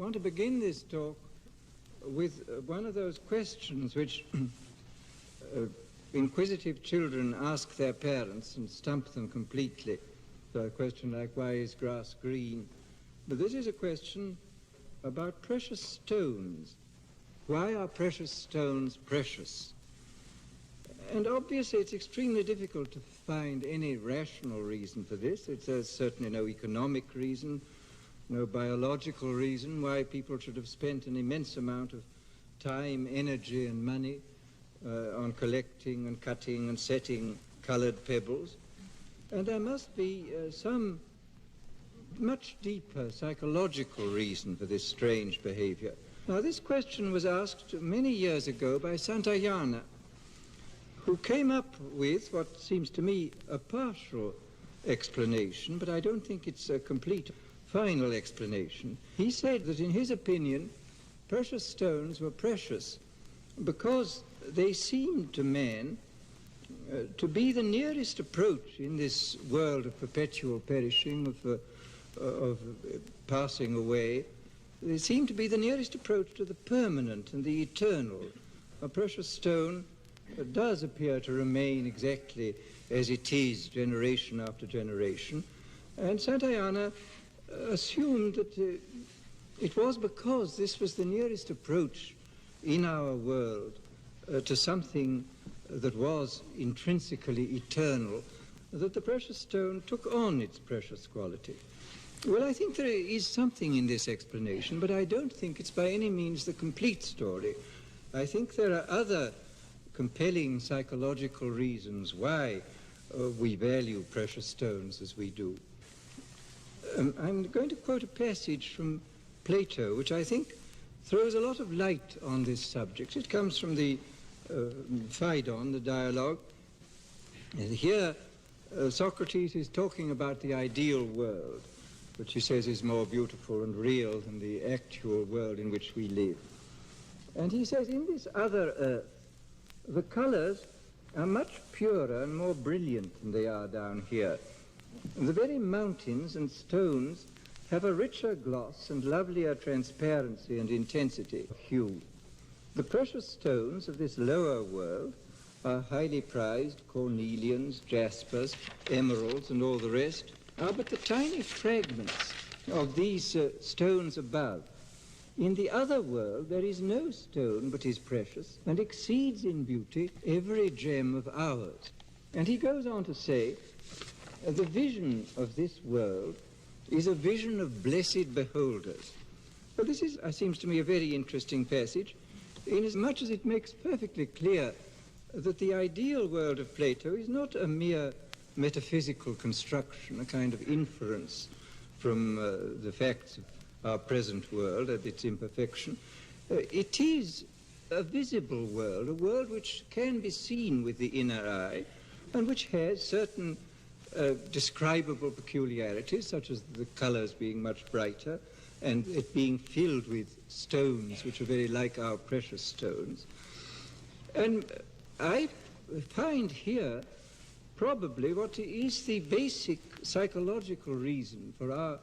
want to begin this talk with one of those questions which inquisitive children ask their parents and stump them completely. So a question like, why is grass green? But this is a question about precious stones. Why are precious stones precious? And obviously it's extremely difficult to find any rational reason for this. There's certainly no economic reason, no biological reason why people should have spent an immense amount of time, energy and money on collecting and cutting and setting colored pebbles. And there must be some much deeper psychological reason for this strange behavior. Now, this question was asked many years ago by Santayana, who came up with what seems to me a partial explanation, but I don't think it's a complete final explanation. He said that in his opinion, precious stones were precious because they seemed to man to be the nearest approach in this world of perpetual perishing, of passing away. They seem to be the nearest approach to the permanent and the eternal. A precious stone does appear to remain exactly as it is, generation after generation. And Santayana assumed that it was because this was the nearest approach in our world to something that was intrinsically eternal, that the precious stone took on its precious quality. Well, I think there is something in this explanation, but I don't think it's by any means the complete story. I think there are other compelling psychological reasons why we value precious stones as we do. I'm going to quote a passage from Plato, which I think throws a lot of light on this subject. It comes from the Phaedon, the dialogue. And here, Socrates is talking about the ideal world, which he says is more beautiful and real than the actual world in which we live. And he says, in this other earth, the colors are much purer and more brilliant than they are down here. And the very mountains and stones have a richer gloss and lovelier transparency and intensity of hue. The precious stones of this lower world are highly prized cornelians, jaspers, emeralds, and all the rest, are but the tiny fragments of these stones above. In the other world there is no stone but is precious and exceeds in beauty every gem of ours. And he goes on to say, the vision of this world is a vision of blessed beholders. Well, this seems to me a very interesting passage, inasmuch as it makes perfectly clear that the ideal world of Plato is not a mere metaphysical construction, a kind of inference from the facts of our present world and its imperfection. It is a visible world, a world which can be seen with the inner eye and which has certain describable peculiarities, such as the colors being much brighter and it being filled with stones which are very like our precious stones. And I find here probably what is the basic psychological reason for our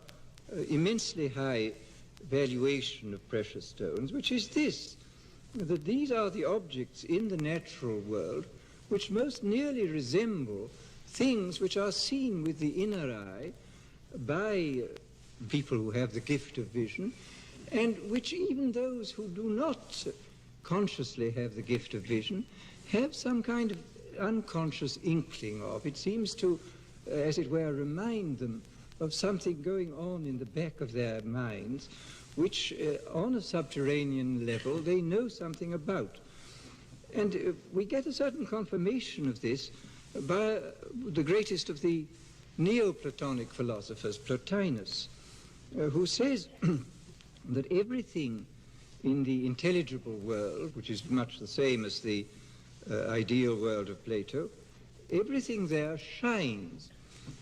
immensely high valuation of precious stones, which is this, that these are the objects in the natural world which most nearly resemble things which are seen with the inner eye by people who have the gift of vision, and which even those who do not consciously have the gift of vision have some kind of unconscious inkling of. It seems to, as it were, remind them of something going on in the back of their minds, which on a subterranean level they know something about. And we get a certain confirmation of this by the greatest of the Neoplatonic philosophers, Plotinus, who says that everything in the intelligible world, which is much the same as the ideal world of Plato, everything there shines.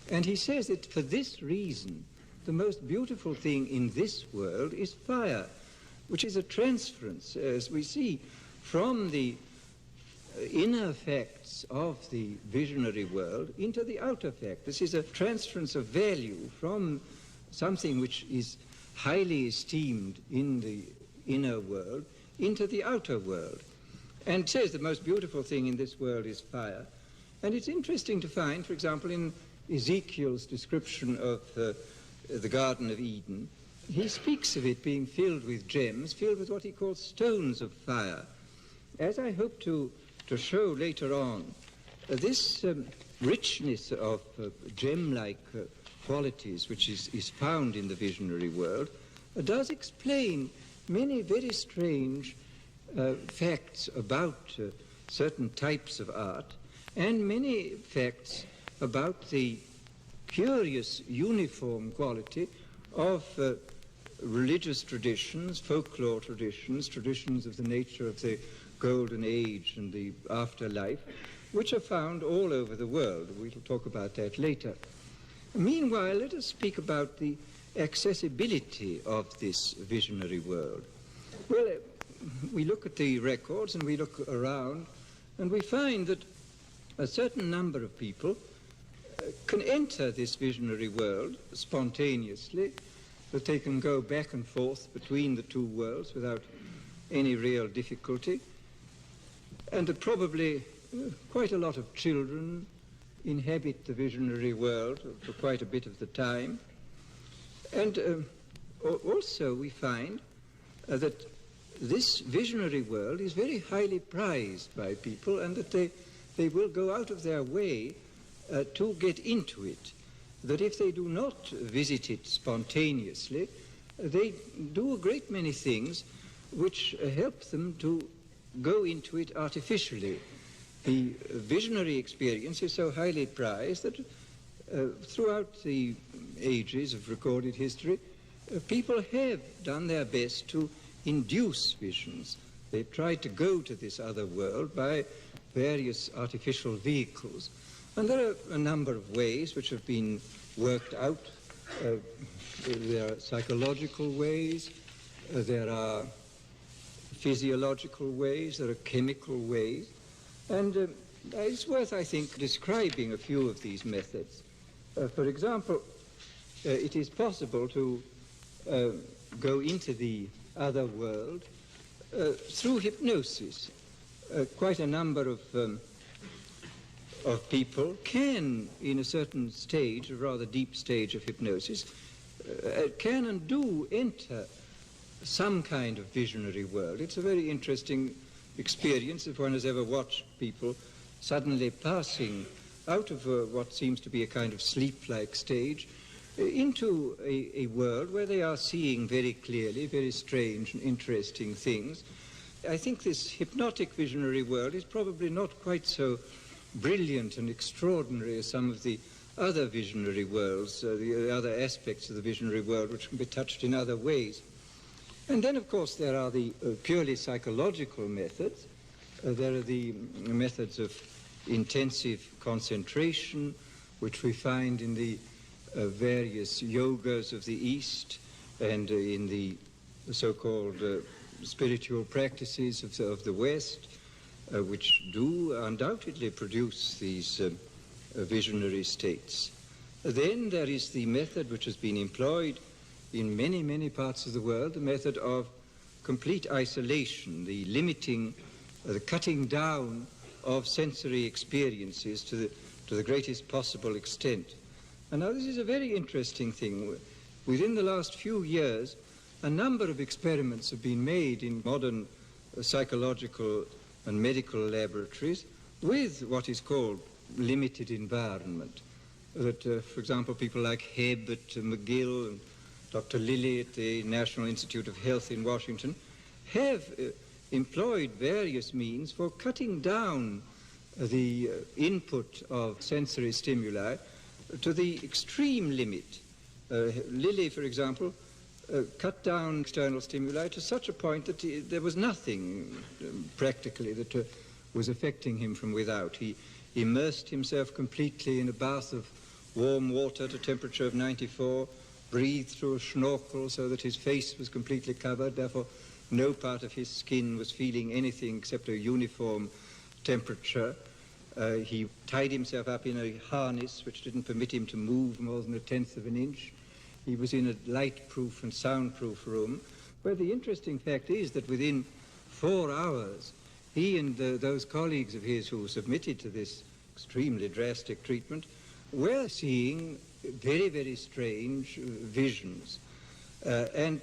And he says that for this reason, the most beautiful thing in this world is fire, which is a transference, as we see, from the inner facts of the visionary world into the outer fact. This is a transference of value from something which is highly esteemed in the inner world into the outer world, and says the most beautiful thing in this world is fire. And it's interesting to find, for example, in Ezekiel's description of the Garden of Eden, he speaks of it being filled with gems, filled with what he calls stones of fire. As I hope to show later on, this richness of gem-like qualities which is found in the visionary world does explain many very strange facts about certain types of art, and many facts about the curious uniform quality of religious traditions, folklore traditions, traditions of the nature of the golden age and the afterlife, which are found all over the world. We'll talk about that later. Meanwhile, let us speak about the accessibility of this visionary world. Well, we look at the records and we look around and we find that a certain number of people can enter this visionary world spontaneously, that they can go back and forth between the two worlds without any real difficulty, and that probably quite a lot of children inhabit the visionary world for quite a bit of the time. And also we find that this visionary world is very highly prized by people, and that they will go out of their way to get into it. That if they do not visit it spontaneously, they do a great many things which help them to go into it artificially. The visionary experience is so highly prized that throughout the ages of recorded history, people have done their best to induce visions. They've tried to go to this other world by various artificial vehicles. And there are a number of ways which have been worked out. There are psychological ways, there are physiological ways, there are chemical ways. And it's worth, I think, describing a few of these methods. For example, it is possible to go into the other world through hypnosis. Quite a number of people can, in a certain stage, a rather deep stage of hypnosis, can and do enter some kind of visionary world. It's a very interesting experience if one has ever watched people suddenly passing out of what seems to be a kind of sleep-like stage into a world where they are seeing very clearly very strange and interesting things. I think this hypnotic visionary world is probably not quite so brilliant and extraordinary as some of the other visionary worlds, the other aspects of the visionary world which can be touched in other ways. And then, of course, there are the purely psychological methods. There are the methods of intensive concentration, which we find in the various yogas of the East and in the so-called spiritual practices of the West, which do undoubtedly produce these visionary states. Then there is the method which has been employed in many, many parts of the world, the method of complete isolation, the limiting, the cutting down of sensory experiences to the greatest possible extent. And now this is a very interesting thing. Within the last few years, a number of experiments have been made in modern psychological and medical laboratories with what is called limited environment. That, for example, people like Hebb at McGill and Dr. Lilly at the National Institute of Health in Washington have employed various means for cutting down the input of sensory stimuli to the extreme limit. Lilly, for example, cut down external stimuli to such a point that there was nothing practically that was affecting him from without. He immersed himself completely in a bath of warm water at a temperature of 94, breathed through a schnorkel so that his face was completely covered, therefore no part of his skin was feeling anything except a uniform temperature. He tied himself up in a harness which didn't permit him to move more than 1/10 of an inch. He was in a light-proof and soundproof room, where the interesting fact is that within 4 hours, he and those colleagues of his who submitted to this extremely drastic treatment were seeing very, very strange visions. And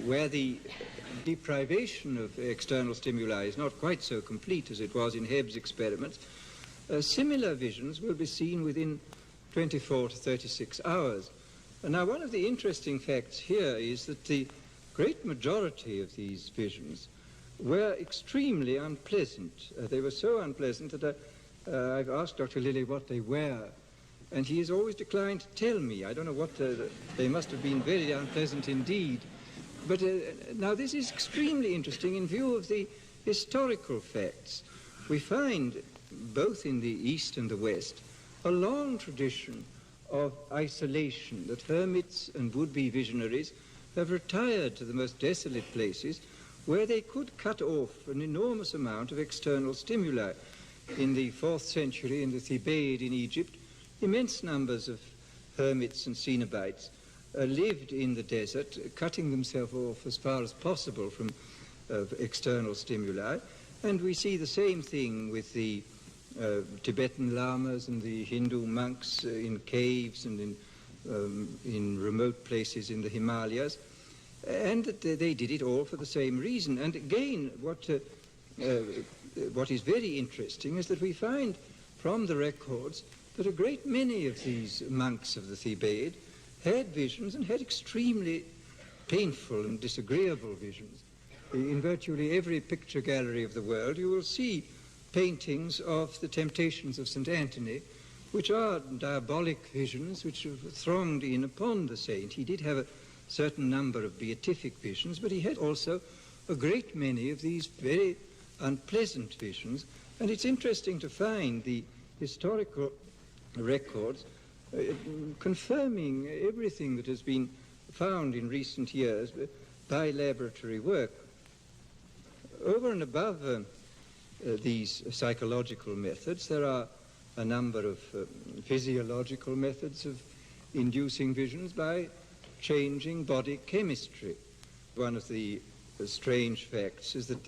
where the deprivation of external stimuli is not quite so complete as it was in Hebb's experiments, similar visions will be seen within 24 to 36 hours. And now, one of the interesting facts here is that the great majority of these visions were extremely unpleasant. They were so unpleasant that I've asked Dr. Lilly what they were, and he has always declined to tell me. I don't know what, they must have been very unpleasant indeed. But now this is extremely interesting in view of the historical facts. We find, both in the East and the West, a long tradition of isolation, that hermits and would-be visionaries have retired to the most desolate places where they could cut off an enormous amount of external stimuli. In the 4th century, in the Thebaid in Egypt, immense numbers of hermits and cenobites lived in the desert, cutting themselves off as far as possible from external stimuli. And we see the same thing with the Tibetan lamas and the Hindu monks in caves and in remote places in the Himalayas, and that they did it all for the same reason. And again, what is very interesting is that we find from the records that a great many of these monks of the Thebaid had visions, and had extremely painful and disagreeable visions. In virtually every picture gallery of the world you will see paintings of the temptations of St. Anthony, which are diabolic visions which have thronged in upon the saint. He did have a certain number of beatific visions, but he had also a great many of these very unpleasant visions. And it's interesting to find the historical records confirming everything that has been found in recent years by laboratory work. Over and above these psychological methods, there are a number of physiological methods of inducing visions by changing body chemistry. One of the strange facts is that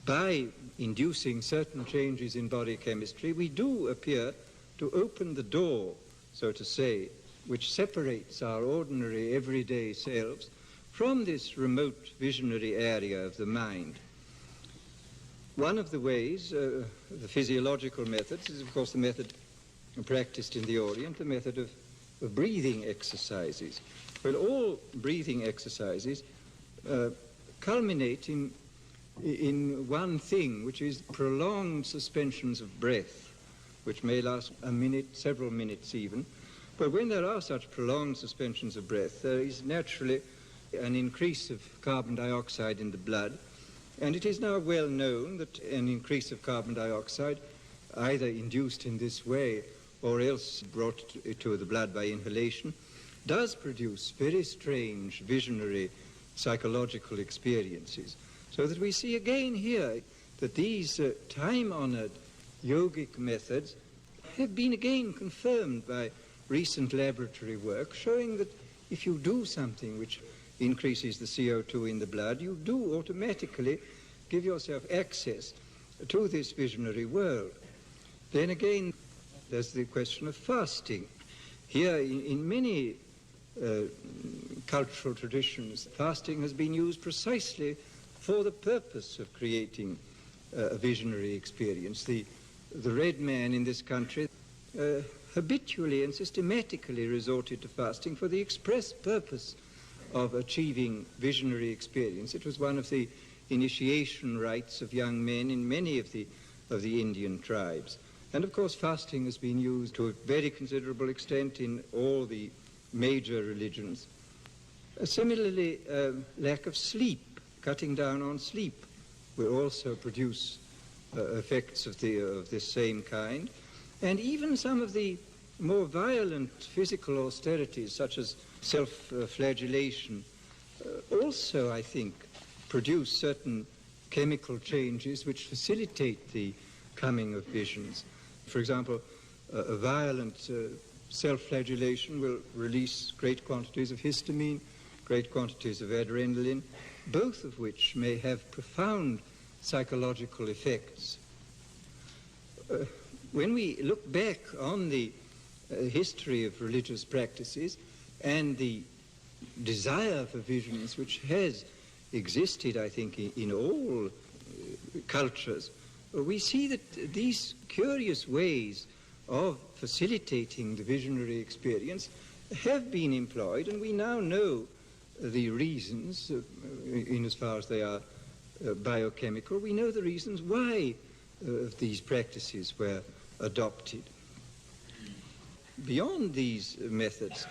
by inducing certain changes in body chemistry, we do appear to open the door, so to say, which separates our ordinary everyday selves from this remote visionary area of the mind. One of the ways, the physiological methods, is of course the method practiced in the Orient, the method of breathing exercises. Well, all breathing exercises culminate in one thing, which is prolonged suspensions of breath, which may last a minute, several minutes even. But when there are such prolonged suspensions of breath, there is naturally an increase of carbon dioxide in the blood. And it is now well known that an increase of carbon dioxide, either induced in this way or else brought to the blood by inhalation, does produce very strange visionary psychological experiences. So that we see again here that these time-honored yogic methods have been again confirmed by recent laboratory work, showing that if you do something which increases the CO2 in the blood, you do automatically give yourself access to this visionary world. Then again, there's the question of fasting. Here, in many cultural traditions, fasting has been used precisely for the purpose of creating a visionary experience. The red man in this country habitually and systematically resorted to fasting for the express purpose of achieving visionary experience. It was one of the initiation rites of young men in many of the Indian tribes. And of course fasting has been used to a very considerable extent in all the major religions. Similarly, lack of sleep, cutting down on sleep, will also produce effects of this same kind. And even some of the more violent physical austerities, such as self-flagellation, also, I think, produce certain chemical changes which facilitate the coming of visions. For example, A violent self-flagellation will release great quantities of histamine, great quantities of adrenaline, both of which may have profound psychological effects. When we look back on the history of religious practices and the desire for visions which has existed, I think, in all cultures, we see that these curious ways of facilitating the visionary experience have been employed, and we now know the reasons, in as far as they are biochemical, we know the reasons why these practices were adopted. Beyond these methods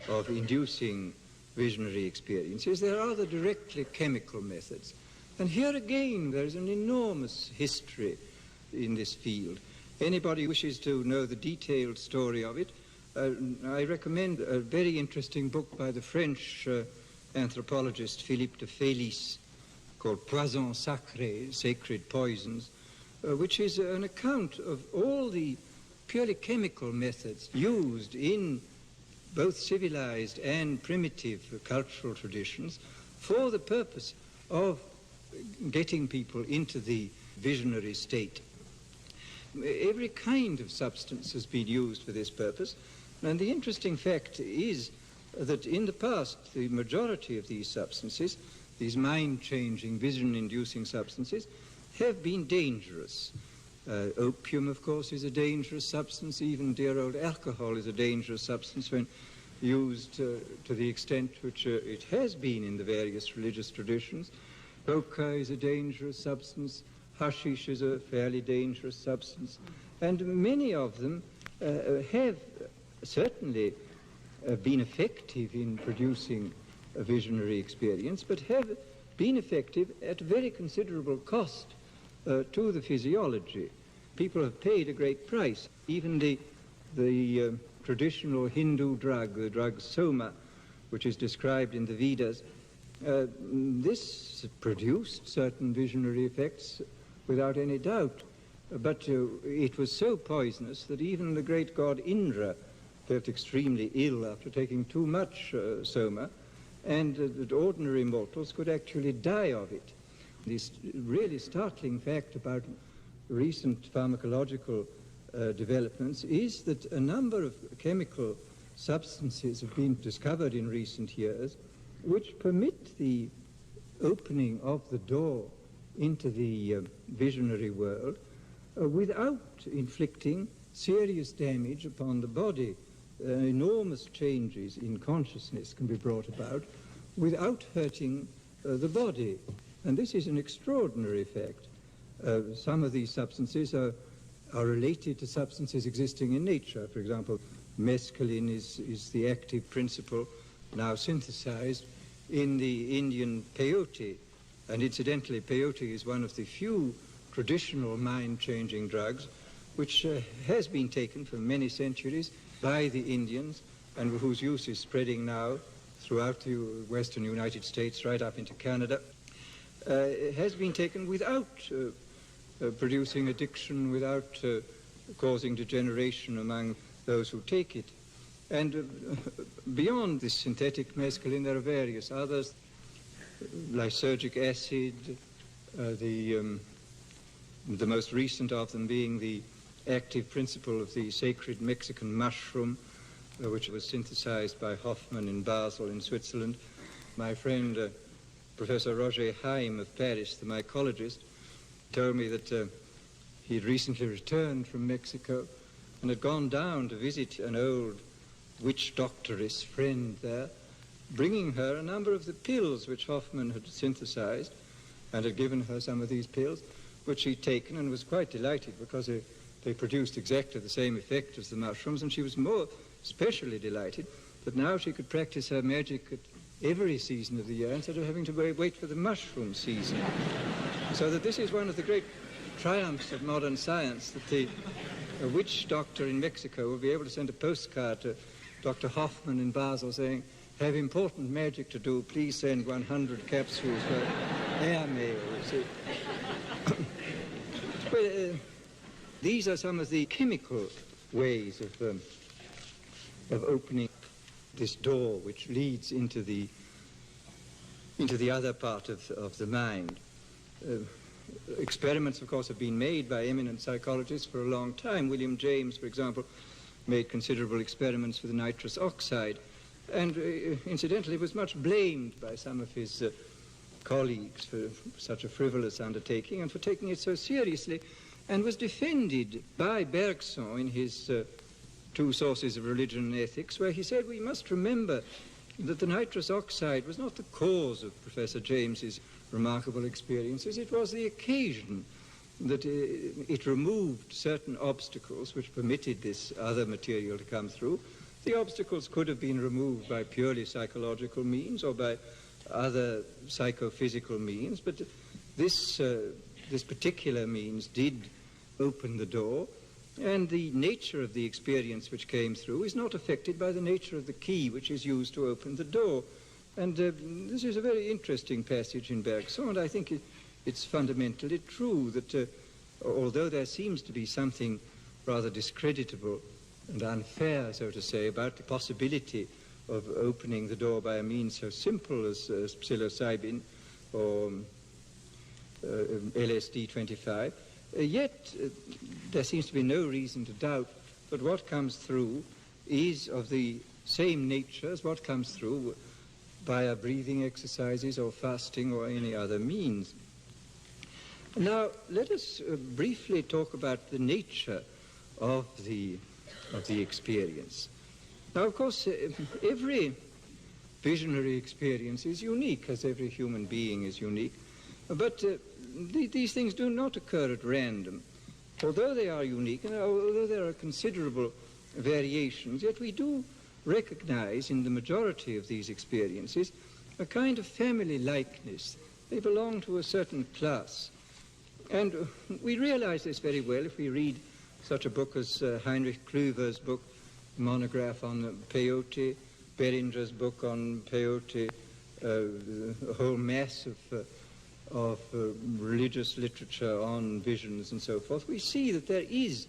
of inducing visionary experiences, there are the directly chemical methods. And here again, there is an enormous history in this field. Anybody who wishes to know the detailed story of it, I recommend a very interesting book by the French anthropologist Philippe de Félis called Poisons Sacrés, Sacred Poisons, which is an account of all the purely chemical methods used in both civilized and primitive cultural traditions for the purpose of getting people into the visionary state. Every kind of substance has been used for this purpose, and the interesting fact is that in the past the majority of these substances, these mind-changing, vision-inducing substances, have been dangerous. Opium, of course, is a dangerous substance. Even dear old alcohol is a dangerous substance when used to the extent which it has been in the various religious traditions. Coca is a dangerous substance. Hashish is a fairly dangerous substance. And many of them have certainly been effective in producing a visionary experience, but have been effective at very considerable cost to the physiology. People have paid a great price. Even the traditional Hindu drug, the drug soma, which is described in the Vedas, this produced certain visionary effects without any doubt. But it was so poisonous that even the great god Indra felt extremely ill after taking too much soma, and that ordinary mortals could actually die of it. This really startling fact about recent pharmacological developments is that a number of chemical substances have been discovered in recent years which permit the opening of the door into the visionary world without inflicting serious damage upon the body. Enormous changes in consciousness can be brought about without hurting the body. And this is an extraordinary effect. Some of these substances are related to substances existing in nature. For example, mescaline is the active principle now synthesized in the Indian peyote. And incidentally, peyote is one of the few traditional mind-changing drugs which has been taken for many centuries by the Indians and whose use is spreading now throughout the western United States right up into Canada. Has been taken without producing addiction, without causing degeneration among those who take it. And beyond this synthetic mescaline, there are various others, lysergic acid, the most recent of them being the active principle of the sacred Mexican mushroom, which was synthesized by Hoffmann in Basel in Switzerland. My friend, Professor Roger Haim of Paris, the mycologist, told me that he'd recently returned from Mexico and had gone down to visit an old witch doctoress friend there, bringing her a number of the pills which Hoffmann had synthesized, and had given her some of these pills, which she'd taken and was quite delighted because they produced exactly the same effect as the mushrooms, and she was more especially delighted that now she could practice her magic at every season of the year instead of having to wait for the mushroom season. So that this is one of the great triumphs of modern science, that a witch doctor in Mexico will be able to send a postcard to Dr. Hoffmann in Basel saying, "Have important magic to do, please send 100 capsules for airmail," you see. Well, these are some of the chemical ways of opening this door which leads into the other part of the mind. Experiments, of course, have been made by eminent psychologists for a long time. William James, for example, made considerable experiments with nitrous oxide, and incidentally was much blamed by some of his colleagues for such a frivolous undertaking and for taking it so seriously, and was defended by Bergson in his Two Sources of Religion and Ethics, where he said we must remember that the nitrous oxide was not the cause of Professor James's remarkable experiences. It was the occasion that it removed certain obstacles which permitted this other material to come through. The obstacles could have been removed by purely psychological means or by other psychophysical means, but this particular means did open the door, and the nature of the experience which came through is not affected by the nature of the key which is used to open the door. And this is a very interesting passage in Bergson, and I think it's fundamentally true that although there seems to be something rather discreditable and unfair, so to say, about the possibility of opening the door by a means so simple as psilocybin or LSD 25, yet there seems to be no reason to doubt that what comes through is of the same nature as what comes through via breathing exercises or fasting or any other means. Now, let us briefly talk about the nature of the experience. Now, of course, every visionary experience is unique, as every human being is unique, but these things do not occur at random. Although they are unique, and although there are considerable variations, yet we do recognize in the majority of these experiences a kind of family likeness. They belong to a certain class. And we realize this very well if we read such a book as Heinrich Klüver's book, monograph on peyote, Beringer's book on peyote, a whole mass of religious literature on visions and so forth. We see that there is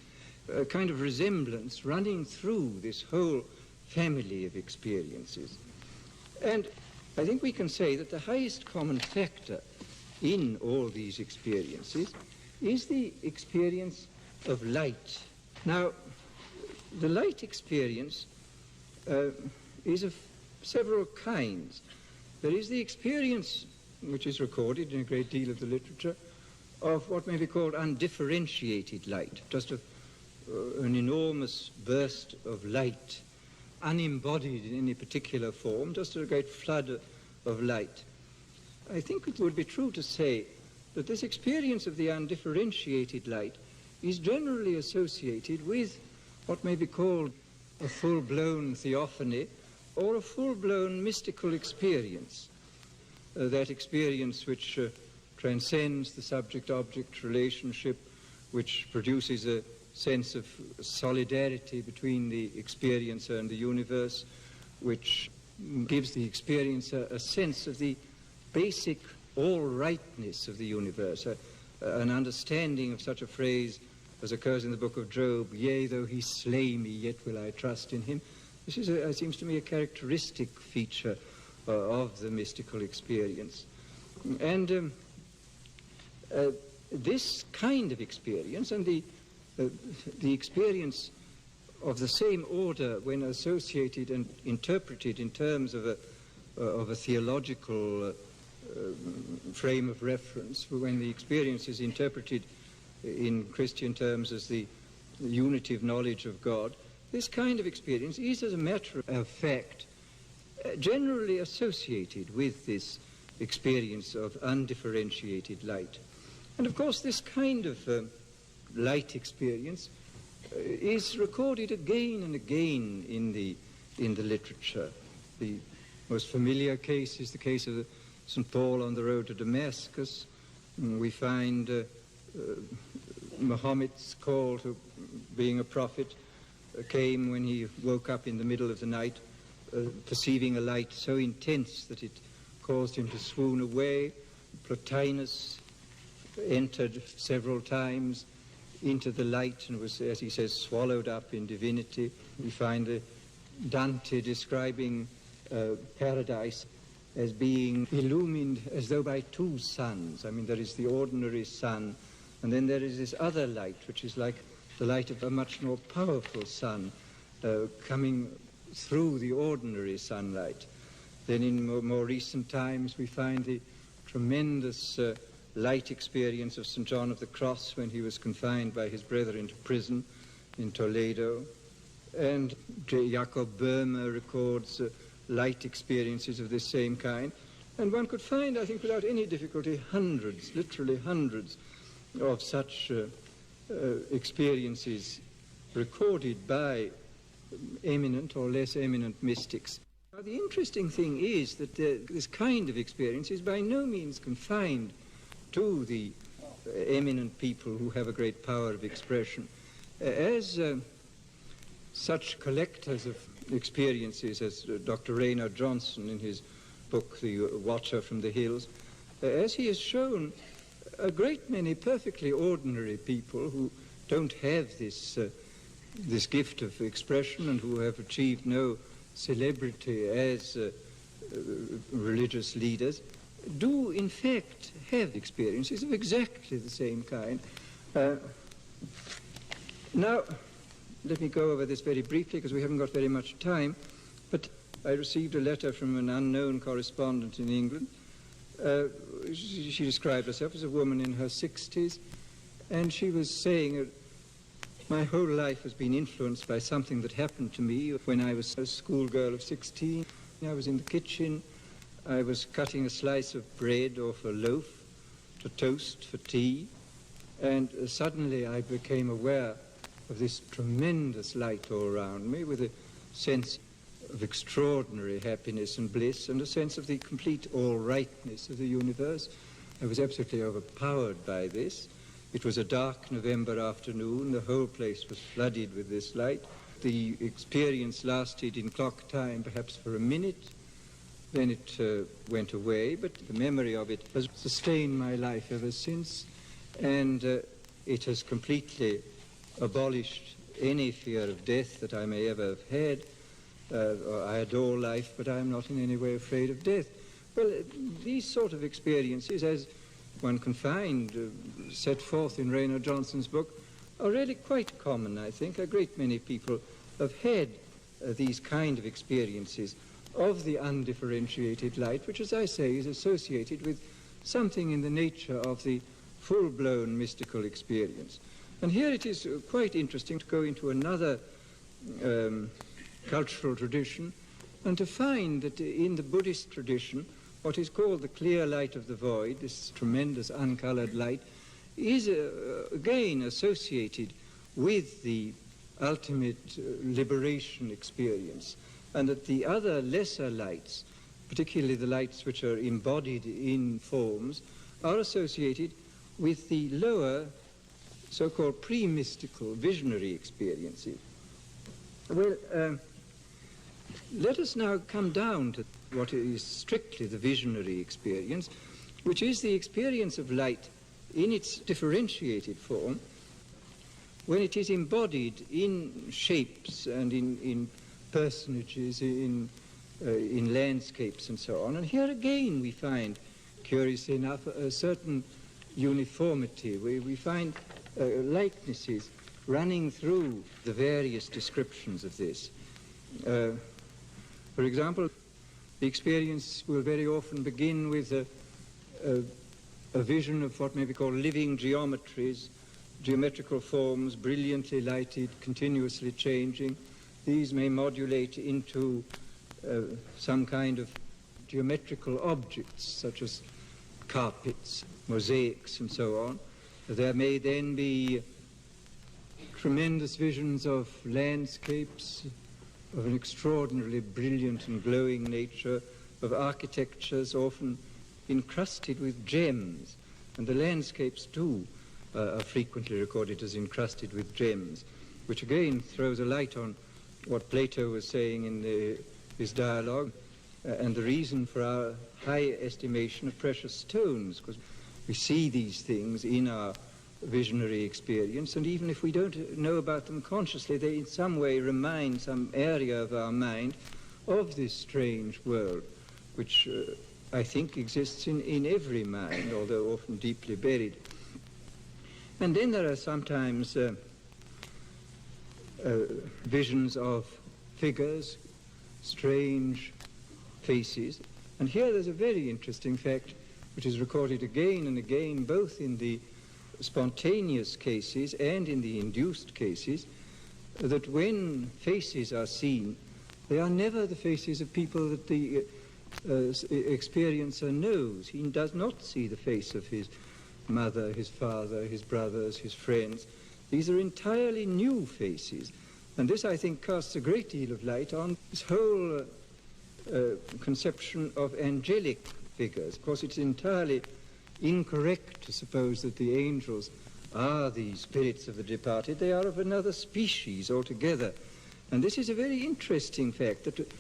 a kind of resemblance running through this whole family of experiences. And I think we can say that the highest common factor in all these experiences is the experience of light. Now, the light experience is of several kinds. There is the experience, which is recorded in a great deal of the literature, of what may be called undifferentiated light, just an enormous burst of light, unembodied in any particular form, just a great flood of light. I think it would be true to say that this experience of the undifferentiated light is generally associated with what may be called a full-blown theophany or a full-blown mystical experience, that experience which transcends the subject-object relationship, which produces a sense of solidarity between the experiencer and the universe, which gives the experiencer a sense of the basic all-rightness of the universe, an understanding of such a phrase as occurs in the book of Job, "Yea, though he slay me, yet will I trust in him." This is, seems to me, a characteristic feature of the mystical experience. And this kind of experience and the experience of the same order when associated and interpreted in terms of a theological frame of reference, when the experience is interpreted in Christian terms as the unity of knowledge of God, this kind of experience is, as a matter of fact, generally associated with this experience of undifferentiated light. And of course this kind of light experience is recorded again and again in the literature. The most familiar case is the case of St. Paul on the road to Damascus. We find Muhammad's call to being a prophet came when he woke up in the middle of the night, perceiving a light so intense that it caused him to swoon away. Plotinus entered several times into the light and was, as he says, swallowed up in divinity. We find Dante describing paradise as being illumined as though by two suns. I mean, there is the ordinary sun, and then there is this other light, which is like the light of a much more powerful sun coming through the ordinary sunlight. Then in more recent times we find the tremendous light experience of St. John of the Cross when he was confined by his brethren to prison in Toledo. And Jacob Boehme records light experiences of this same kind. And one could find, I think, without any difficulty, hundreds, literally hundreds, of such experiences recorded by eminent or less eminent mystics. Now, the interesting thing is that this kind of experience is by no means confined to the eminent people who have a great power of expression. As such collectors of experiences as Dr. Raynard Johnson in his book, The Watcher from the Hills, as he has shown, a great many perfectly ordinary people who don't have this gift of expression and who have achieved no celebrity as religious leaders do in fact have experiences of exactly the same kind. Now, let me go over this very briefly because we haven't got very much time, but I received a letter from an unknown correspondent in England. She described herself as a woman in her 60s, and she was saying, my whole life has been influenced by something that happened to me when I was a schoolgirl of 16. I was in the kitchen. I was cutting a slice of bread off a loaf to toast for tea, and suddenly I became aware of this tremendous light all around me with a sense of extraordinary happiness and bliss and a sense of the complete all-rightness of the universe. I was absolutely overpowered by this. It was a dark November afternoon. The whole place was flooded with this light. The experience lasted in clock time perhaps for a minute. Then it went away, but the memory of it has sustained my life ever since, and it has completely abolished any fear of death that I may ever have had. I adore life, but I'm not in any way afraid of death. Well, these sort of experiences, as one can find set forth in Raynard Johnson's book, are really quite common, I think. A great many people have had these kind of experiences of the undifferentiated light, which, as I say, is associated with something in the nature of the full-blown mystical experience. And here it is quite interesting to go into another cultural tradition and to find that in the Buddhist tradition, what is called the clear light of the void, this tremendous uncolored light, is again associated with the ultimate liberation experience, and that the other lesser lights, particularly the lights which are embodied in forms, are associated with the lower so-called pre-mystical visionary experiences. Well, let us now come down to what is strictly the visionary experience, which is the experience of light in its differentiated form, when it is embodied in shapes and in personages, in landscapes and so on. And here again we find, curiously enough, a certain uniformity, where we find likenesses running through the various descriptions of this. For example, the experience will very often begin with a vision of what may be called living geometries, geometrical forms, brilliantly lighted, continuously changing. These may modulate into some kind of geometrical objects, such as carpets, mosaics, and so on. There may then be tremendous visions of landscapes of an extraordinarily brilliant and glowing nature, of architectures often encrusted with gems, and the landscapes too are frequently recorded as encrusted with gems, which again throws a light on what Plato was saying in his dialogue, and the reason for our high estimation of precious stones, because we see these things in our visionary experience, and even if we don't know about them consciously, they in some way remind some area of our mind of this strange world, which I think exists in every mind, although often deeply buried. And then there are sometimes visions of figures, strange faces. And here there's a very interesting fact which is recorded again and again, both in the spontaneous cases and in the induced cases, that when faces are seen, they are never the faces of people that the experiencer knows. He does not see the face of his mother, his father, his brothers, his friends. These are entirely new faces. And this, I think, casts a great deal of light on this whole conception of angelic figures. Of course, it's entirely incorrect to suppose that the angels are the spirits of the departed. They are of another species altogether. And this is a very interesting fact, that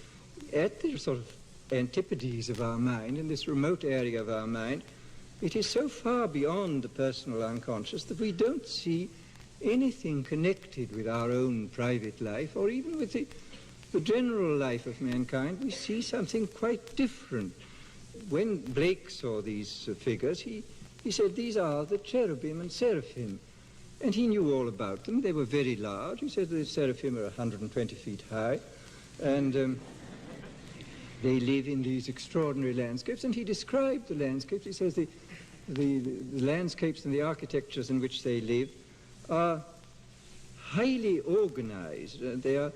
at the sort of antipodes of our mind, in this remote area of our mind, it is so far beyond the personal unconscious that we don't see anything connected with our own private life, or even with the general life of mankind. We see something quite different. When Blake saw these figures, he said, these are the cherubim and seraphim. And he knew all about them. They were very large. He said the seraphim are 120 feet high, and they live in these extraordinary landscapes. And he described the landscapes. He says the landscapes and the architectures in which they live are highly organized. They are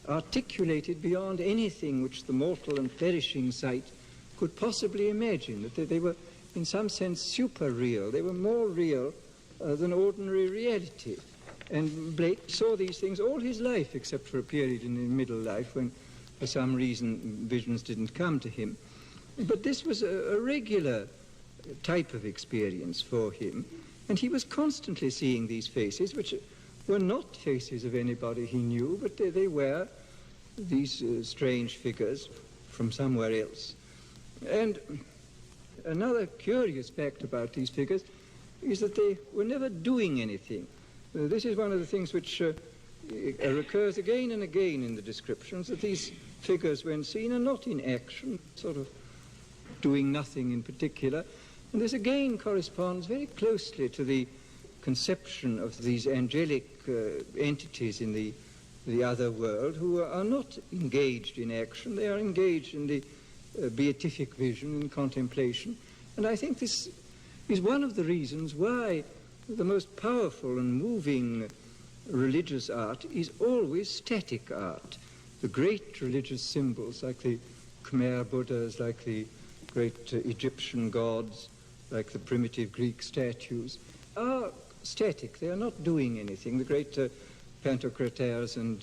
articulated beyond anything which the mortal and perishing sight could possibly imagine. That they were, in some sense, super real. They were more real than ordinary reality. And Blake saw these things all his life, except for a period in his middle life when, for some reason, visions didn't come to him. But this was a regular type of experience for him, and he was constantly seeing these faces, which were not faces of anybody he knew, but they were these strange figures from somewhere else. And another curious fact about these figures is that they were never doing anything. This is one of the things which recurs again and again in the descriptions, that these figures, when seen, are not in action, sort of doing nothing in particular. And this again corresponds very closely to the conception of these angelic entities in the other world, who are not engaged in action. They are engaged in the beatific vision and contemplation. And I think this is one of the reasons why the most powerful and moving religious art is always static art. The great religious symbols, like the Khmer Buddhas, like the great Egyptian gods, like the primitive Greek statues, are static. They are not doing anything. The great Pantocrators and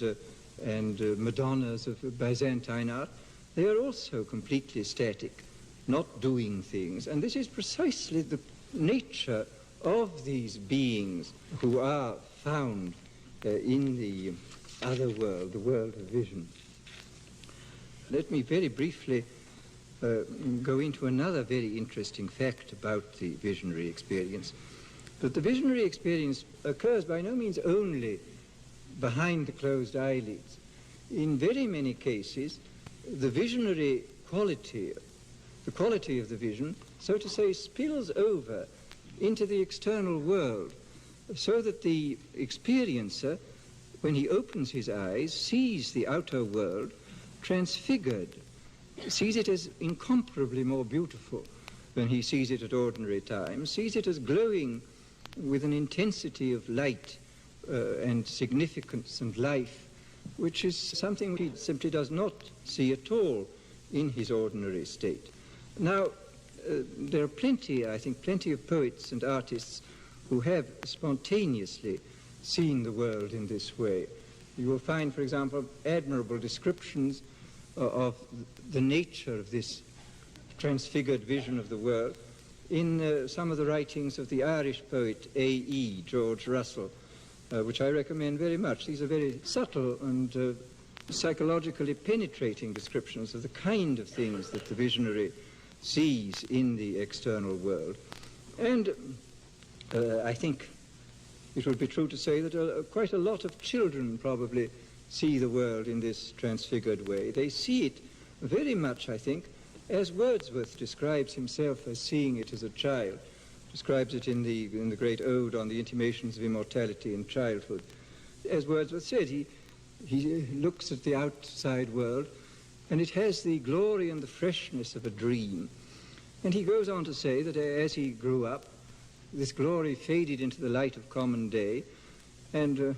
Madonnas of Byzantine art, they are also completely static, not doing things. And this is precisely the nature of these beings who are found in the other world, the world of vision. Let me very briefly go into another very interesting fact about the visionary experience. That the visionary experience occurs by no means only behind the closed eyelids. In very many cases, the visionary quality, the quality of the vision, so to say, spills over into the external world, so that the experiencer, when he opens his eyes, sees the outer world transfigured, sees it as incomparably more beautiful than he sees it at ordinary times, sees it as glowing with an intensity of light and significance and life, which is something he simply does not see at all in his ordinary state. Now, there are plenty of poets and artists who have spontaneously seen the world in this way. You will find, for example, admirable descriptions of the nature of this transfigured vision of the world in some of the writings of the Irish poet A.E. George Russell, which I recommend very much. These are very subtle and psychologically penetrating descriptions of the kind of things that the visionary sees in the external world. And I think it would be true to say that quite a lot of children probably see the world in this transfigured way. They see it very much, I think, as Wordsworth describes himself as seeing it as a child, describes it in the great ode on the intimations of immortality in childhood. As Wordsworth said, he looks at the outside world, and it has the glory and the freshness of a dream. And he goes on to say that as he grew up, this glory faded into the light of common day, and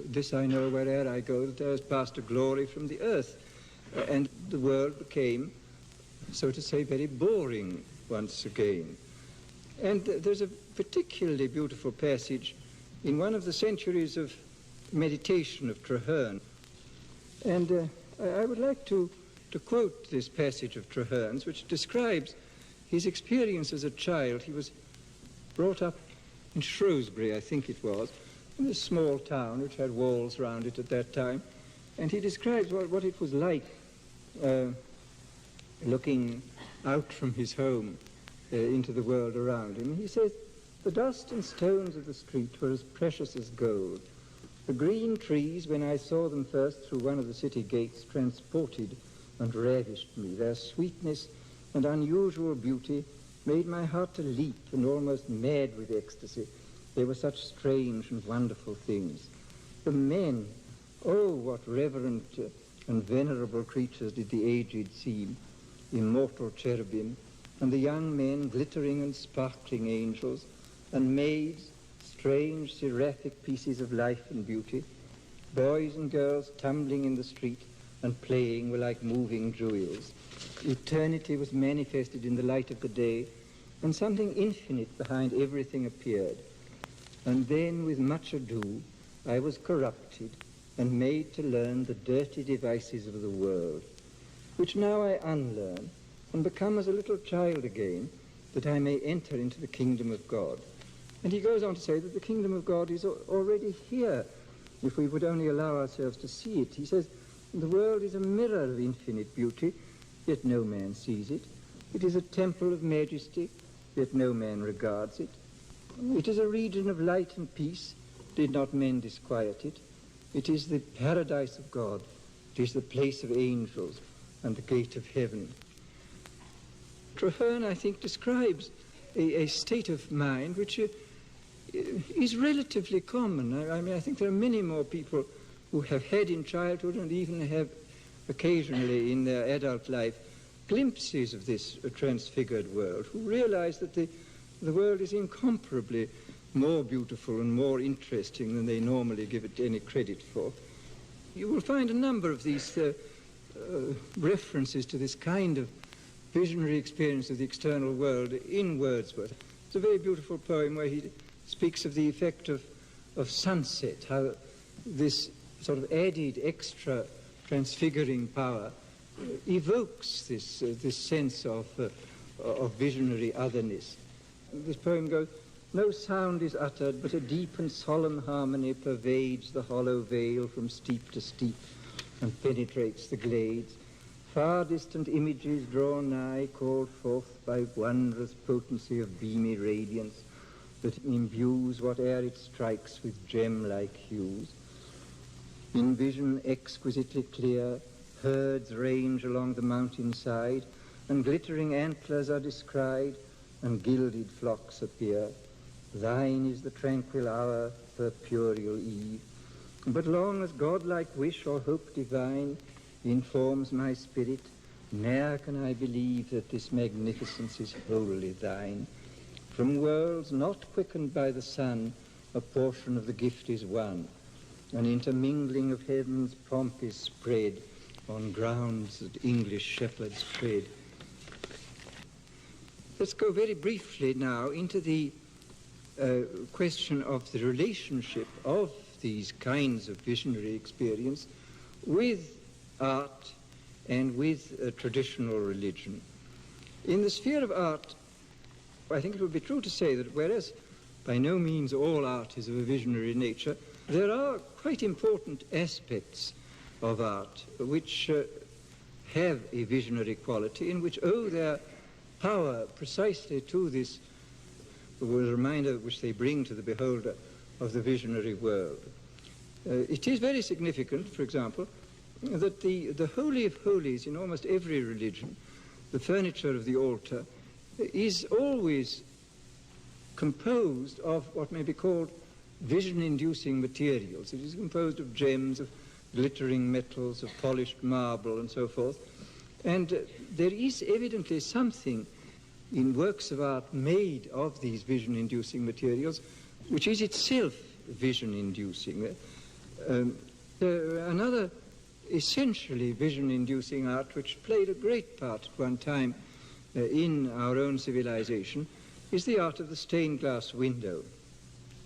this I know where'er I go, that there has passed a glory from the earth, and the world became, so to say, very boring once again. And there's a particularly beautiful passage in one of the centuries of meditation of Treherne's, and I would like to quote this passage of Treherne's, which describes his experience as a child. He was brought up in Shrewsbury, I think it was, in a small town which had walls round it at that time, and he describes what it was like looking out from his home into the world around him. He says, "The dust and stones of the street were as precious as gold. The green trees, when I saw them first through one of the city gates, transported and ravished me. Their sweetness and unusual beauty made my heart to leap and almost mad with ecstasy. They were such strange and wonderful things. The men, oh, what reverent and venerable creatures did the aged seem, immortal cherubim, and the young men, glittering and sparkling angels, and maids, strange seraphic pieces of life and beauty. Boys and girls tumbling in the street and playing were like moving jewels. Eternity was manifested in the light of the day, and something infinite behind everything appeared. And then, with much ado, I was corrupted and made to learn the dirty devices of the world, which now I unlearn and become as a little child again, that I may enter into the kingdom of God." And he goes on to say that the kingdom of God is already here, if we would only allow ourselves to see it. He says, "The world is a mirror of infinite beauty, yet no man sees it. It is a temple of majesty, yet no man regards it. It is a region of light and peace, did not men disquiet it. It is the paradise of God. It is the place of angels and the gate of heaven." Treherne, I think, describes a state of mind which is relatively common. I mean, I think there are many more people who have had in childhood and even have occasionally in their adult life glimpses of this transfigured world, who realize that the world is incomparably more beautiful and more interesting than they normally give it any credit for. You will find a number of these references to this kind of visionary experience of the external world in Wordsworth. It's a very beautiful poem where he speaks of the effect of sunset, how this sort of added extra transfiguring power evokes this sense of visionary otherness. This poem goes, "No sound is uttered, but a deep and solemn harmony pervades the hollow vale from steep to steep and penetrates the glades. Far distant images draw nigh, called forth by wondrous potency of beamy radiance that imbues whate'er it strikes with gem-like hues. In vision exquisitely clear, herds range along the mountainside, and glittering antlers are descried, and gilded flocks appear. Thine is the tranquil hour, purpureal eve. But long as godlike wish or hope divine informs my spirit, ne'er can I believe that this magnificence is wholly thine. From worlds not quickened by the sun, a portion of the gift is won. An intermingling of heaven's pomp is spread on grounds that English shepherds tread." Let's go very briefly now into the question of the relationship of these kinds of visionary experience with art and with traditional religion. In the sphere of art, I think it would be true to say that whereas by no means all art is of a visionary nature, there are quite important aspects of art which have a visionary quality and which owe their power precisely to this reminder which they bring to the beholder of the visionary world. It is very significant, for example, that the Holy of Holies in almost every religion, the furniture of the altar, is always composed of what may be called vision-inducing materials. It is composed of gems, of glittering metals, of polished marble, and so forth. And there is evidently something in works of art made of these vision-inducing materials which is itself vision-inducing. Another essentially vision-inducing art which played a great part at one time in our own civilization is the art of the stained glass window.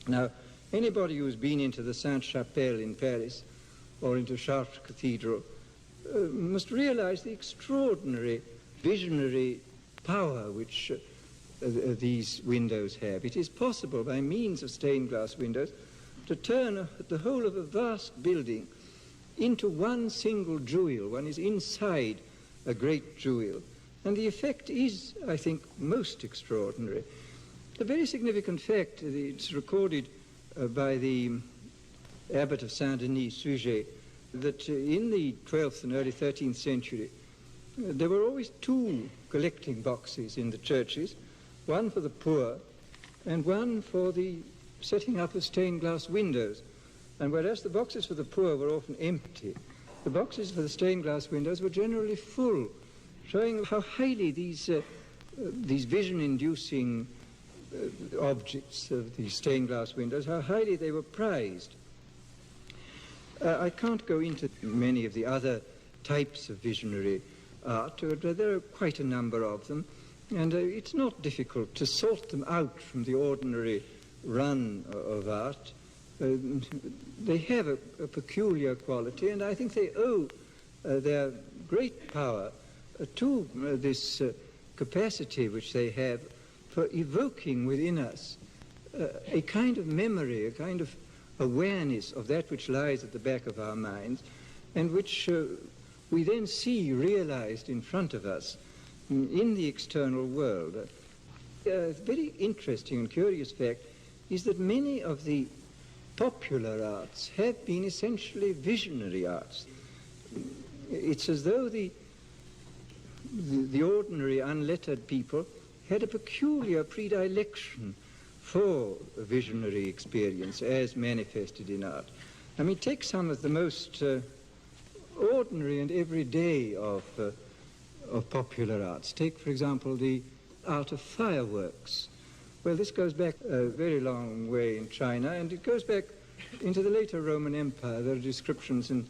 Now, anybody who's been into the Sainte-Chapelle in Paris or into Chartres Cathedral must realize the extraordinary visionary power which these windows have. It is possible by means of stained glass windows to turn the whole of a vast building into one single jewel. One is inside a great jewel. And the effect is, I think, most extraordinary. A very significant fact, it's recorded by the abbot of Saint-Denis, Suger, that in the 12th and early 13th century, there were always two collecting boxes in the churches, one for the poor and one for the setting up of stained glass windows. And whereas the boxes for the poor were often empty, the boxes for the stained glass windows were generally full, showing how highly these vision-inducing objects of these stained glass windows, how highly they were prized. I can't go into many of the other types of visionary art, but there are quite a number of them, and it's not difficult to sort them out from the ordinary run of art. They have a peculiar quality, and I think they owe their great power to this capacity which they have for evoking within us a kind of memory, a kind of awareness of that which lies at the back of our minds, and which we then see realized in front of us in the external world. A very interesting and curious fact is that many of the popular arts have been essentially visionary arts. It's as though the ordinary unlettered people had a peculiar predilection for a visionary experience as manifested in art. I mean, take some of the most ordinary and everyday of popular arts. Take, for example, the art of fireworks. Well, this goes back a very long way in China, and it goes back into the later Roman Empire. There are descriptions in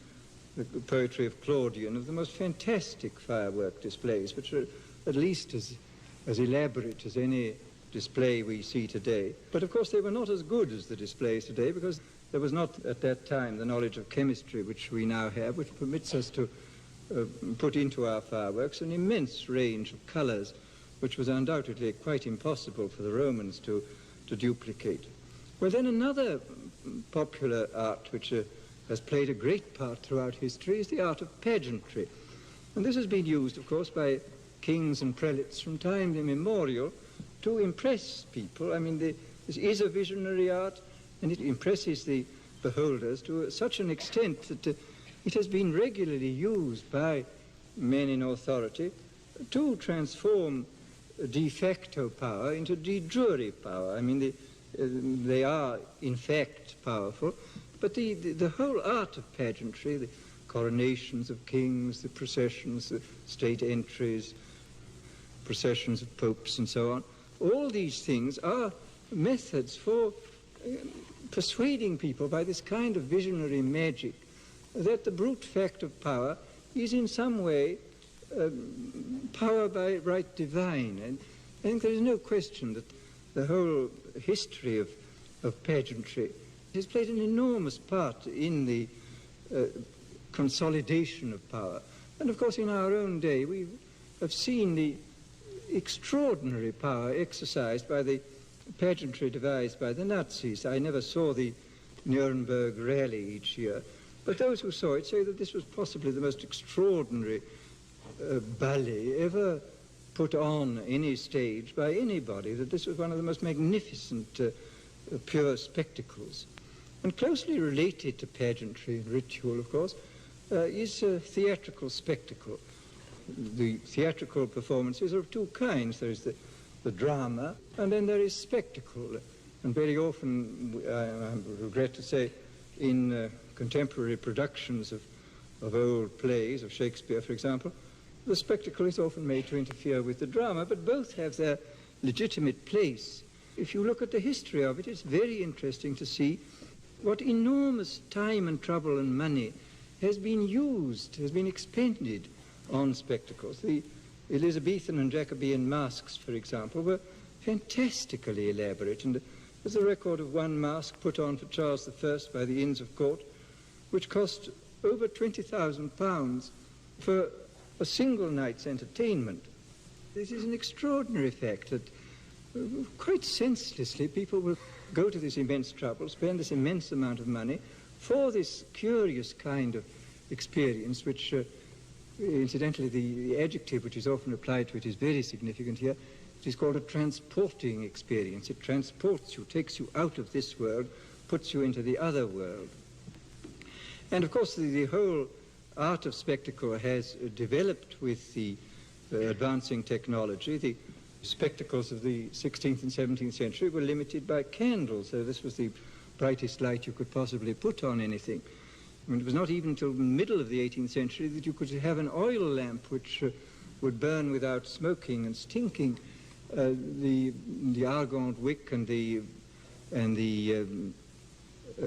the poetry of Claudian of the most fantastic firework displays, which are at least as elaborate as any display we see today. But of course they were not as good as the displays today, because there was not at that time the knowledge of chemistry which we now have, which permits us to put into our fireworks an immense range of colors, which was undoubtedly quite impossible for the Romans to duplicate. Well, then another popular art which has played a great part throughout history is the art of pageantry. And this has been used, of course, by kings and prelates from time immemorial to impress people. I mean, this is a visionary art, and it impresses the beholders to such an extent that it has been regularly used by men in authority to transform de facto power into de jure power. I mean, they are, in fact, powerful, but the whole art of pageantry, the coronations of kings, the processions, the state entries, processions of popes, and so on, all these things are methods for persuading people by this kind of visionary magic that the brute fact of power is in some way power by right divine. And I think there is no question that the whole history of pageantry has played an enormous part in the consolidation of power. And of course in our own day we have seen the extraordinary power exercised by the pageantry devised by the Nazis. I never saw the Nuremberg rally each year, but those who saw it say that this was possibly the most extraordinary ballet ever put on any stage by anybody, that this was one of the most magnificent pure spectacles. And closely related to pageantry and ritual, of course, is a theatrical spectacle. The theatrical performances are of two kinds. There is the drama, and then there is spectacle. And very often, I regret to say, in contemporary productions of old plays, of Shakespeare, for example, the spectacle is often made to interfere with the drama, but both have their legitimate place. If you look at the history of it, it's very interesting to see what enormous time and trouble and money has been used, has been expended on spectacles. The Elizabethan and Jacobean masks, for example, were fantastically elaborate, and there's a record of one mask put on for Charles I by the Inns of Court, which cost over £20,000 for a single night's entertainment. This is an extraordinary fact that quite senselessly people will go to this immense trouble, spend this immense amount of money for this curious kind of experience, which incidentally the adjective which is often applied to it is very significant here. It is called a transporting experience. It transports you, takes you out of this world, puts you into the other world. And of course the whole art of spectacle has developed with the advancing technology. The spectacles of the 16th and 17th century were limited by candles, so this was the brightest light you could possibly put on anything. I mean, it was not even until the middle of the 18th century that you could have an oil lamp which would burn without smoking and stinking. The argand wick and the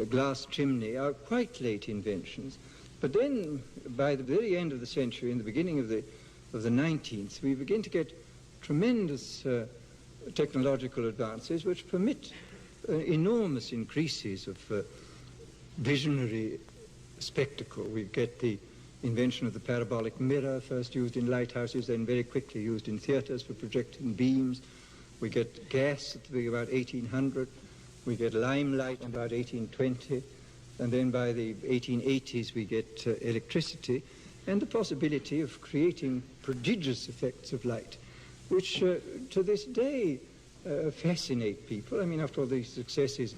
glass chimney are quite late inventions. But then, by the very end of the century, in the beginning of the 19th, we begin to get tremendous technological advances which permit enormous increases of visionary spectacle. We get the invention of the parabolic mirror, first used in lighthouses, then very quickly used in theatres for projecting beams. We get gas at about 1800. We get limelight in about 1820. And then by the 1880s we get electricity and the possibility of creating prodigious effects of light, which to this day fascinate people. I mean, after all, the successes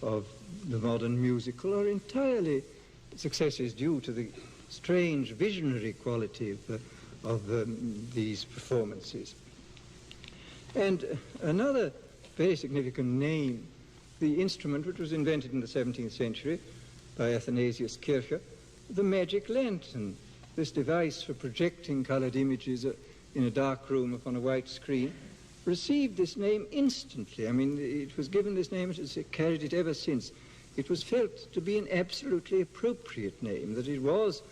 of the modern musical are entirely successes due to the strange visionary quality of these performances. And another very significant name, the instrument which was invented in the 17th century by Athanasius Kircher, the magic lantern, this device for projecting colored images in a dark room upon a white screen, received this name instantly. I mean, it was given this name, it has carried it ever since. It was felt to be an absolutely appropriate name, that it was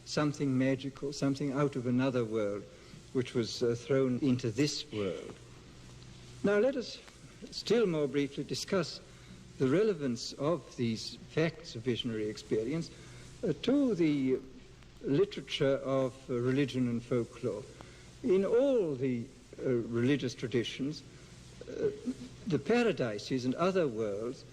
something magical, something out of another world, which was thrown into this world. Now let us still more briefly discuss the relevance of these facts of visionary experience to the literature of religion and folklore. In all the religious traditions, the paradises and other worlds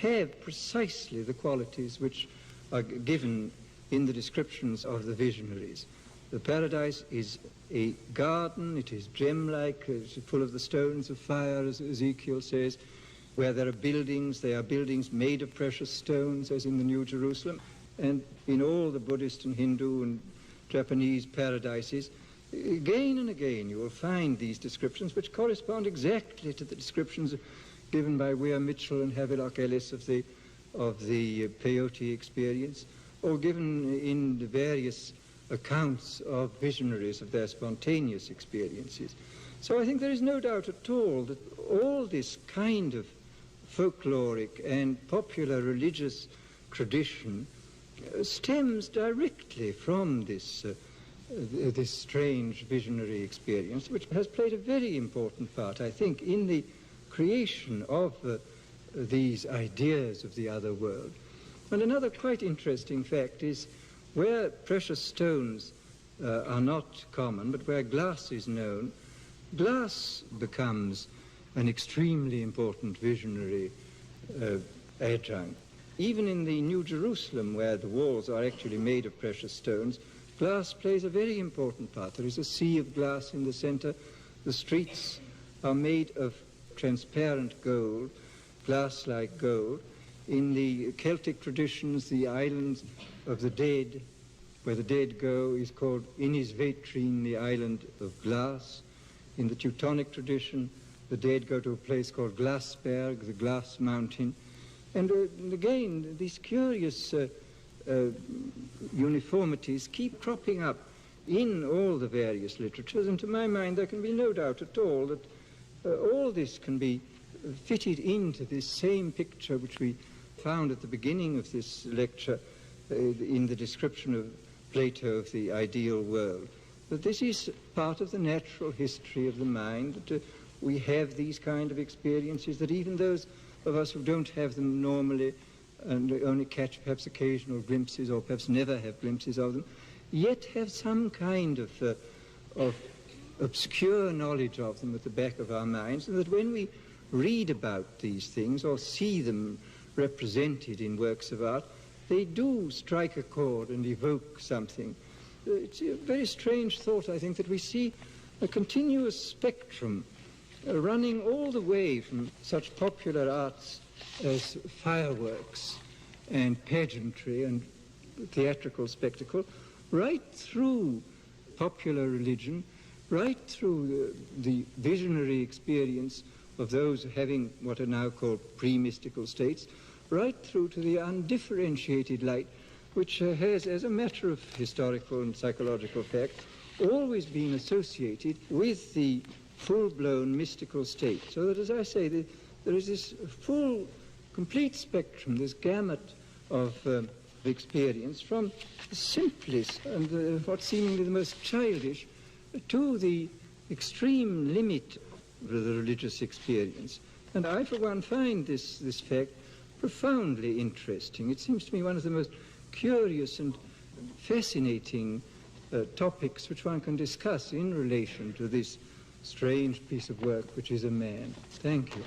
have precisely the qualities which are given in the descriptions of the visionaries. The paradise is a garden, it is gem-like, it's full of the stones of fire, as Ezekiel says. Where there are buildings, they are buildings made of precious stones, as in the New Jerusalem. And in all the Buddhist and Hindu and Japanese paradises, again and again you will find these descriptions which correspond exactly to the descriptions given by Weir Mitchell and Havelock Ellis of the peyote experience, or given in the various accounts of visionaries of their spontaneous experiences. So I think there is no doubt at all that all this kind of folkloric and popular religious tradition stems directly from this strange visionary experience, which has played a very important part, I think, in the creation of these ideas of the other world. And another quite interesting fact is where precious stones are not common, but where glass is known, glass becomes an extremely important visionary adjunct. Even in the New Jerusalem, where the walls are actually made of precious stones, glass plays a very important part. There is a sea of glass in the center. The streets are made of transparent gold. glass-like gold. In the Celtic traditions, the islands of the dead, where the dead go, is called Inisvetrine, the island of glass. In the Teutonic tradition, the dead go to a place called Glassberg, the glass mountain. And again, these curious uniformities keep cropping up in all the various literatures, and to my mind there can be no doubt at all that all this can be fitted into this same picture which we found at the beginning of this lecture in the description of Plato of the ideal world, that this is part of the natural history of the mind, that we have these kind of experiences, that even those of us who don't have them normally and only catch perhaps occasional glimpses or perhaps never have glimpses of them, yet have some kind of obscure knowledge of them at the back of our minds, and that when we read about these things or see them represented in works of art, they do strike a chord and evoke something. It's a very strange thought, I think, that we see a continuous spectrum running all the way from such popular arts as fireworks and pageantry and theatrical spectacle, right through popular religion, right through the visionary experience of those having what are now called pre-mystical states, right through to the undifferentiated light, which has, as a matter of historical and psychological fact, always been associated with the full-blown mystical state. So that, as I say, there is this full, complete spectrum, this gamut of experience, from the simplest and what's seemingly the most childish to the extreme limit of the religious experience. And I, for one, find this fact profoundly interesting. It seems to me one of the most curious and fascinating topics which one can discuss in relation to this strange piece of work which is a man. Thank you.